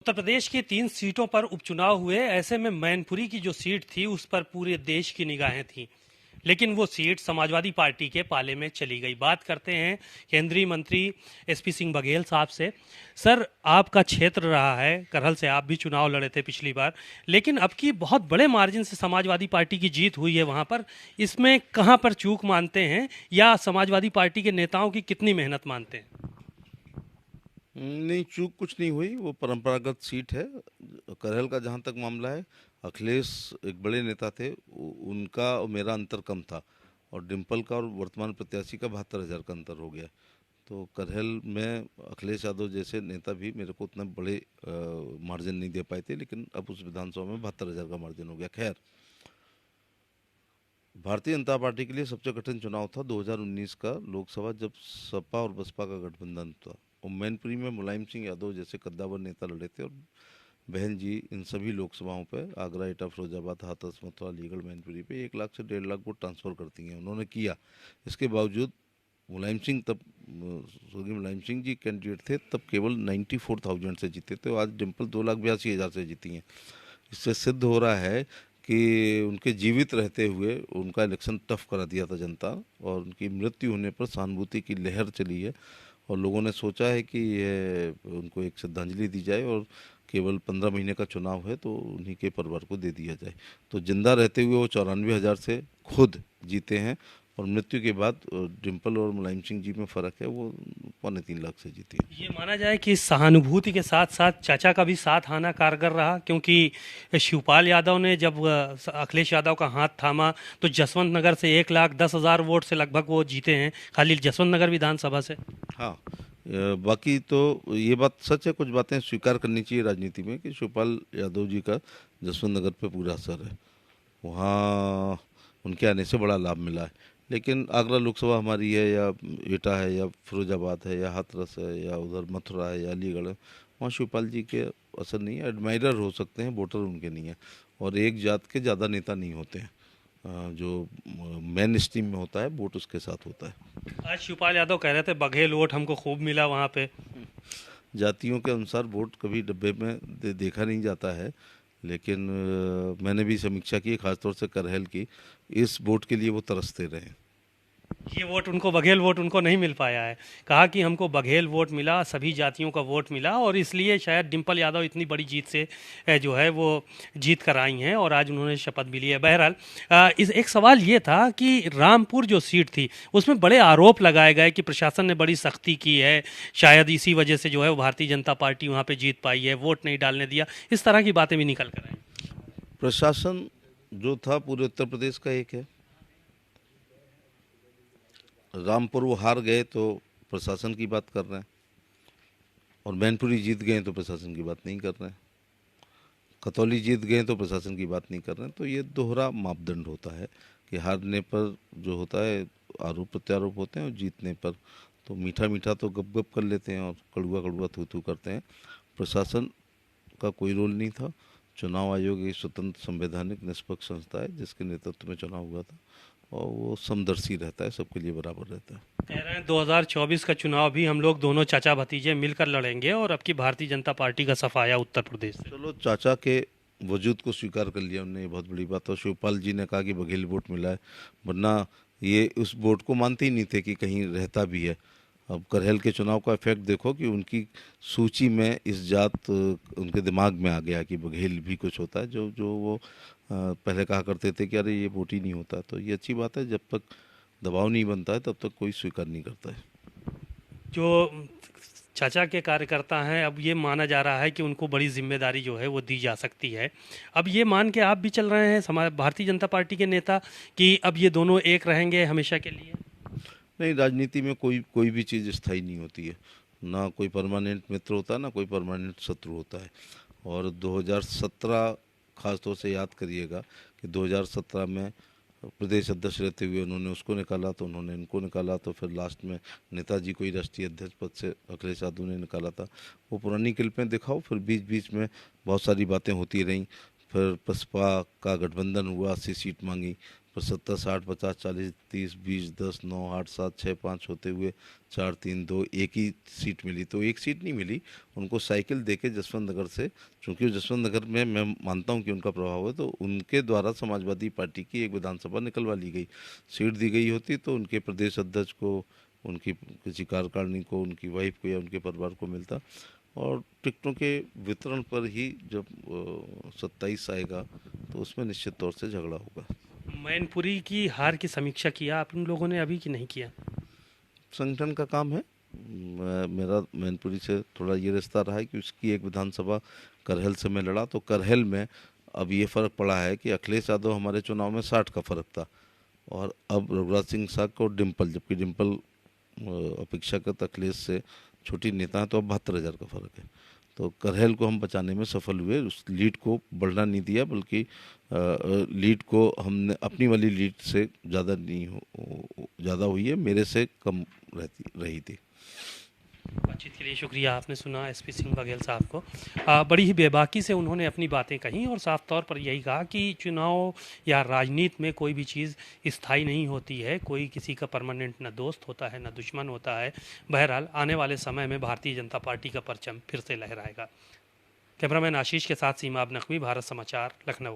उत्तर प्रदेश की 3 सीटों पर उपचुनाव हुए। ऐसे में मैनपुरी की जो सीट थी उस पर पूरे देश की निगाहें थीं, लेकिन वो सीट समाजवादी पार्टी के पाले में चली गई। बात करते हैं केंद्रीय मंत्री एसपी सिंह बघेल साहब से। सर, आपका क्षेत्र रहा है करहल से, आप भी चुनाव लड़े थे पिछली बार, लेकिन अब की बहुत बड़े मार्जिन से समाजवादी पार्टी की जीत हुई है वहां पर। इसमें कहां पर चूक मानते हैं, या समाजवादी पार्टी के नेताओं की कितनी मेहनत मानते हैं? नहीं, चूक कुछ नहीं हुई। वो परंपरागत सीट है। करहल का जहाँ तक मामला है, अखिलेश एक बड़े नेता थे। उनका और मेरा अंतर कम था, और डिम्पल का और वर्तमान प्रत्याशी का 72,000 का अंतर हो गया। तो करहल में अखिलेश यादव जैसे नेता भी मेरे को उतना बड़े मार्जिन नहीं दे पाए थे, लेकिन अब उस विधानसभा में 72,000 का मार्जिन हो गया। खैर, भारतीय जनता पार्टी के लिए सबसे कठिन चुनाव था 2019 का लोकसभा, जब सपा और बसपा का गठबंधन था। और मैनपुरी में मुलायम सिंह यादव जैसे कद्दावर नेता लड़े थे, और बहन जी इन सभी लोकसभाओं पे आगरा, एटा, फिरोजाबाद, हाथरस, मथुरा, अलीगढ़, मैनपुरी पे 1 लाख से 1.5 लाख वोट ट्रांसफर करती हैं। उन्होंने किया। इसके बावजूद मुलायम सिंह तब स्वर्गीय मुलायम सिंह जी कैंडिडेट थे, तब केवल 94,000 से जीते थे। आज डिम्पल 2,82,000 से जीती हैं। इससे सिद्ध हो रहा है कि उनके जीवित रहते हुए उनका इलेक्शन टफ करा दिया था जनता, और उनकी मृत्यु होने पर सहानुभूति की लहर चली है। और लोगों ने सोचा है कि ये उनको एक श्रद्धांजलि दी जाए, और केवल 15 महीने का चुनाव है तो उन्हीं के परिवार को दे दिया जाए। तो जिंदा रहते हुए वो 94,000 से खुद जीते हैं, और मृत्यु के बाद डिम्पल और मुलायम सिंह जी में फ़र्क है, वो 2.25 लाख से जीती हैं। ये माना जाए कि सहानुभूति के साथ साथ चाचा का भी साथ आना कारगर रहा, क्योंकि शिवपाल यादव ने जब अखिलेश यादव का हाथ थामा तो जसवंत नगर से 1,10,000 वोट से लगभग वो जीते हैं, खाली जसवंत नगर विधानसभा से। हाँ, बाकी तो ये बात सच है। कुछ बातें स्वीकार करनी चाहिए राजनीति में, कि शिवपाल यादव जी का जसवंत नगर पे पूरा असर है। वहाँ उनके आने से बड़ा लाभ मिला है। लेकिन आगरा लोकसभा हमारी है, या एटा है, या फिरोजाबाद है, या हाथरस है, या उधर मथुरा है, या अलीगढ़ है, वहाँ शिवपाल जी के असर नहीं है। एडमायरर हो सकते हैं, वोटर उनके नहीं है। और एक जात के ज़्यादा नेता नहीं होते हैं। जो मेन स्ट्रीम में होता है, वोट उसके साथ होता है। आज शिवपाल यादव कह रहे थे बघेल वोट हमको खूब मिला वहाँ पे। जातियों के अनुसार वोट कभी डब्बे में देखा नहीं जाता है। लेकिन मैंने भी समीक्षा की, खासतौर से करहल की। इस वोट के लिए वो तरसते रहे। ये वोट उनको, बघेल वोट उनको नहीं मिल पाया है। कहा कि हमको बघेल वोट मिला, सभी जातियों का वोट मिला, और इसलिए शायद डिम्पल यादव इतनी बड़ी जीत से जो है वो जीत कर आई हैं, और आज उन्होंने शपथ भी ली है। बहरहाल, इस एक सवाल ये था कि रामपुर जो सीट थी उसमें बड़े आरोप लगाए गए कि प्रशासन ने बड़ी सख्ती की है, शायद इसी वजह से जो है वो भारतीय जनता पार्टी वहाँ पे जीत पाई है, वोट नहीं डालने दिया, इस तरह की बातें भी निकल कर आई। प्रशासन जो था पूरे उत्तर प्रदेश का एक है। रामपुर वो हार गए तो प्रशासन की बात कर रहे हैं, और मैनपुरी जीत गए तो प्रशासन की बात नहीं कर रहे हैं। खतौली जीत गए तो प्रशासन की बात नहीं कर रहे हैं। तो ये दोहरा मापदंड होता है, कि हारने पर जो होता है आरोप प्रत्यारोप होते हैं, और जीतने पर तो मीठा मीठा तो गप गप कर लेते हैं, और कड़ुआ कड़ुआ थू थू करते हैं। प्रशासन का कोई रोल नहीं था। चुनाव आयोग एक स्वतंत्र, संवैधानिक, निष्पक्ष संस्था है जिसके नेतृत्व में चुनाव हुआ था, और वो समदर्शी रहता है, सबके लिए बराबर रहता है। कह रहे हैं 2024 का चुनाव भी हम लोग दोनों चाचा भतीजे मिलकर लड़ेंगे, और अब की भारतीय जनता पार्टी का सफाया उत्तर प्रदेश से। चलो, चाचा के वजूद को स्वीकार कर लिया उन्होंने, ये बहुत बड़ी बात है। शिवपाल जी ने कहा कि बघेल वोट मिला है, वरना ये उस वोट को मानते ही नहीं थे कि कहीं रहता भी है। अब करहल के चुनाव का इफेक्ट देखो, कि उनकी सूची में इस जात उनके दिमाग में आ गया कि बघेल भी कुछ होता है, जो जो वो पहले कहा करते थे कि अरे ये वोट ही नहीं होता। तो ये अच्छी बात है। जब तक दबाव नहीं बनता है तब तक कोई स्वीकार नहीं करता है। जो चाचा के कार्यकर्ता हैं, अब ये माना जा रहा है कि उनको बड़ी जिम्मेदारी जो है वो दी जा सकती है। अब ये मान के आप भी चल रहे हैं समाज भारतीय जनता पार्टी के नेता कि अब ये दोनों एक रहेंगे हमेशा के लिए? नहीं, राजनीति में कोई कोई भी चीज़ स्थायी नहीं होती है। ना कोई परमानेंट मित्र होता है, ना कोई परमानेंट शत्रु होता है। और 2017, खास तौर से याद करिएगा कि 2017 में प्रदेश अध्यक्ष रहते हुए उन्होंने उसको निकाला, तो उन्होंने इनको निकाला, तो फिर लास्ट में नेताजी को ही राष्ट्रीय अध्यक्ष पद से अखिलेश यादव ने निकाला था। वो पुरानी क्लिपें दिखाओ। फिर बीच बीच में बहुत सारी बातें होती रहीं। फिर बसपा का गठबंधन हुआ, 80 सीट मांगी, 75, 60, 50, 40, 30, 20, 10, 9, 8, 7, 6, 5 होते हुए 4, 3, 2 एक ही सीट मिली। तो एक सीट नहीं मिली, उनको साइकिल देके जसवंत नगर से, चूंकि जसवंत नगर में मैं मानता हूं कि उनका प्रभाव है, तो उनके द्वारा समाजवादी पार्टी की एक विधानसभा निकलवा ली गई। सीट दी गई होती तो उनके प्रदेश अध्यक्ष को, उनकी किसी कार्यकारिणी को, उनकी वाइफ को या उनके परिवार को मिलता। और टिकटों के वितरण पर ही जब 27 आएगा तो उसमें निश्चित तौर से झगड़ा होगा। मैनपुरी की हार की समीक्षा किया आप लोगों ने अभी कि नहीं किया? संगठन का काम है। मेरा मैनपुरी से थोड़ा ये रिश्ता रहा है कि उसकी एक विधानसभा करहल से मैं लड़ा, तो करहल में अब ये फ़र्क पड़ा है कि अखिलेश यादव हमारे चुनाव में 60 का फ़र्क था, और अब रघुराज सिंह साग और डिम्पल, जबकि डिम्पल अपेक्षाकृत अखिलेश से छोटी नेता है, तो अब 72,000 का फ़र्क है। तो करहल को हम बचाने में सफल हुए, उस लीड को बढ़ना नहीं दिया, बल्कि लीड को हमने अपनी वाली लीड से ज़्यादा नहीं ज़्यादा हुई है, मेरे से कम रही थी। बातचीत के लिए शुक्रिया। आपने सुना एसपी सिंह बघेल साहब को। बड़ी ही बेबाकी से उन्होंने अपनी बातें कहीं और साफ तौर पर यही कहा कि चुनाव या राजनीति में कोई भी चीज़ स्थायी नहीं होती है, कोई किसी का परमानेंट न दोस्त होता है न दुश्मन होता है। बहरहाल आने वाले समय में भारतीय जनता पार्टी का परचम फिर से लहराएगा। कैमरामैन आशीष के साथ सीमा अब नकवी, भारत समाचार, लखनऊ।